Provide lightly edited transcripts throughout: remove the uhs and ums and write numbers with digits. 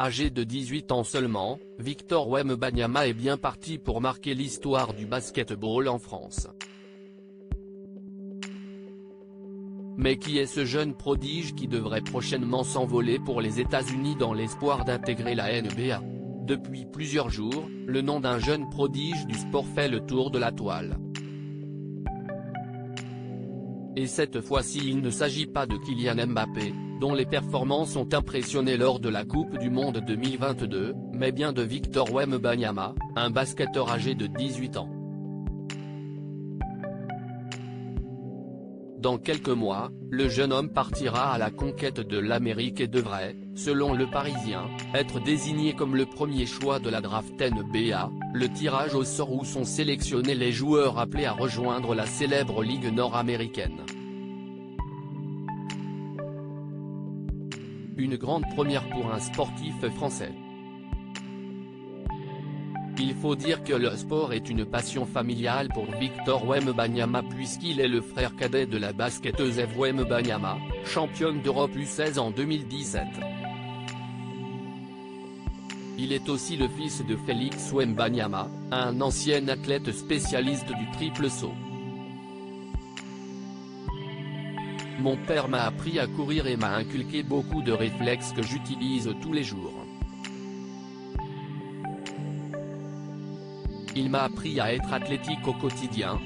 Âgé de 18 ans seulement, Victor Wembanyama est bien parti pour marquer l'histoire du basketball en France. Mais qui est ce jeune prodige qui devrait prochainement s'envoler pour les États-Unis dans l'espoir d'intégrer la NBA? Depuis plusieurs jours, le nom d'un jeune prodige du sport fait le tour de la toile. Et cette fois-ci il ne s'agit pas de Kylian Mbappé, dont les performances ont impressionné lors de la Coupe du Monde 2022, mais bien de Victor Wembanyama, un basketteur âgé de 18 ans. Dans quelques mois, le jeune homme partira à la conquête de l'Amérique et devrait, selon Le Parisien, être désigné comme le premier choix de la draft NBA, le tirage au sort où sont sélectionnés les joueurs appelés à rejoindre la célèbre ligue nord-américaine. Une grande première pour un sportif français. Il faut dire que le sport est une passion familiale pour Victor Wembanyama puisqu'il est le frère cadet de la basketteuse Eve Wembanyama, championne d'Europe U16 en 2017. Il est aussi le fils de Félix Wembanyama, un ancien athlète spécialiste du triple saut. Mon père m'a appris à courir et m'a inculqué beaucoup de réflexes que j'utilise tous les jours. Il m'a appris à être athlétique au quotidien.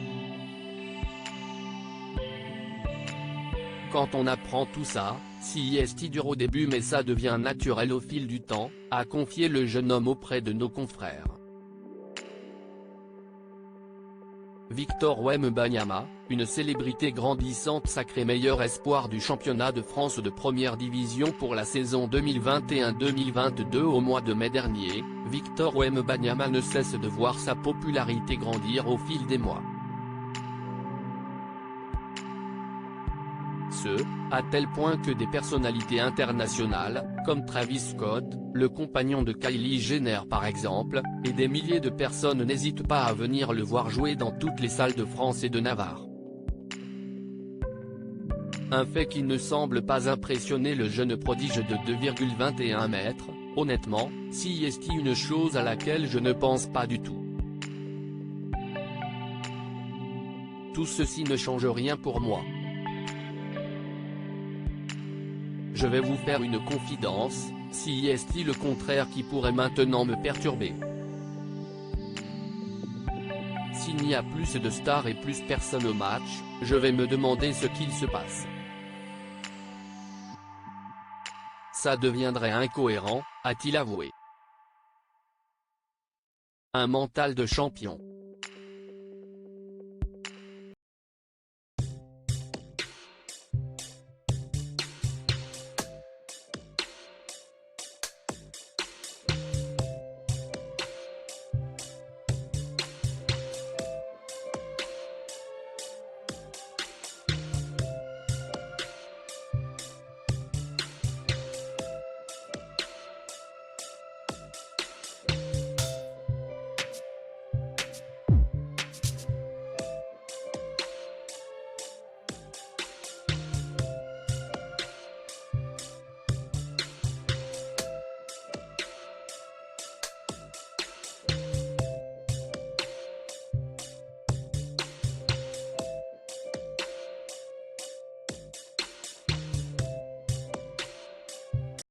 Quand on apprend tout ça, c'est dur au début mais ça devient naturel au fil du temps, a confié le jeune homme auprès de nos confrères. Victor Wembanyama, une célébrité grandissante sacré meilleur espoir du championnat de France de première division pour la saison 2021-2022 au mois de mai dernier, Victor Wembanyama ne cesse de voir sa popularité grandir au fil des mois. À tel point que des personnalités internationales, comme Travis Scott, le compagnon de Kylie Jenner par exemple, et des milliers de personnes n'hésitent pas à venir le voir jouer dans toutes les salles de France et de Navarre. Un fait qui ne semble pas impressionner le jeune prodige de 2,21 mètres, honnêtement, c'est une chose à laquelle je ne pense pas du tout. Tout ceci ne change rien pour moi. Je vais vous faire une confidence, c'est le contraire qui pourrait maintenant me perturber. S'il n'y a plus de stars et plus personne au match, je vais me demander ce qu'il se passe. Ça deviendrait incohérent, a-t-il avoué. Un mental de champion.